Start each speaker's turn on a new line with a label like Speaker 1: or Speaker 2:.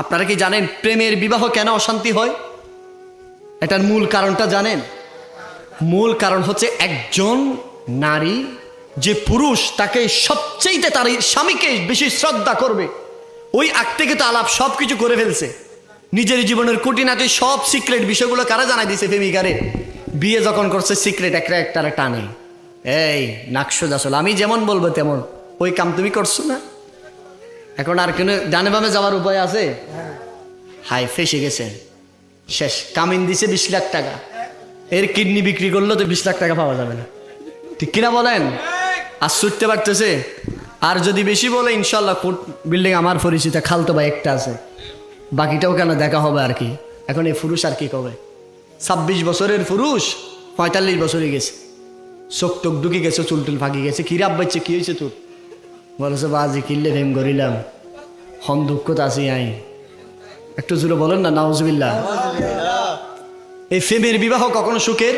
Speaker 1: আপনারা কি জানেন প্রেমের বিবাহ কেন অশান্তি হয়? এটার মূল কারণটা জানেন? মূল কারণ হচ্ছে একজন নারী যে পুরুষ তাকে সবচেয়ে তার স্বামীকে বেশি শ্রদ্ধা করবে, ওই আগ থেকে তো আলাপ সব কিছু করে ফেলছে। নিজের জীবনের খুঁটিনাটি সব সিক্রেট বিষয়গুলো কারা জানাই দিছে? প্রেমিকারে। বিয়ে যখন করছে সিক্রেট একটা টানে, এই নাকশো আসল আমি যেমন বলবো তেমন, ওই কাম তুমি করছো না। এখন আর কেন ডানে বামে যাওয়ার উপায় আছে? হাই ফেসে গেছেন, শেষ। কামিন দিছে 20 লাখ টাকা, এর কিডনি বিক্রি করলেও তো 20 লাখ টাকা পাওয়া যাবে না, ঠিক কিনা বলেন? আর ছুটতে পারতেছে। আর যদি বেশি বলে ইনশাল্লাহ কোর্ট বিল্ডিং আমার পরিচিত খালতো ভাই একটা আছে, বাকিটাও কেন দেখা হবে আর কি। এখন এই পুরুষ আর কি করবে? 26 বছরের পুরুষ 45 বছরে গেছে, চোখ টোক ঢুকে গেছে, চুলটুল ফাঁকি গেছে। কি রাব বাচ্চা, কি হয়েছে তোর? বলেছে বাজি কিনলে ফেম করিলাম, হন দুঃখত আছি আই। একটু জোরে বলেন না নাউজুবিল্লাহ। এই ফেমের বিবাহ কখনো সুখের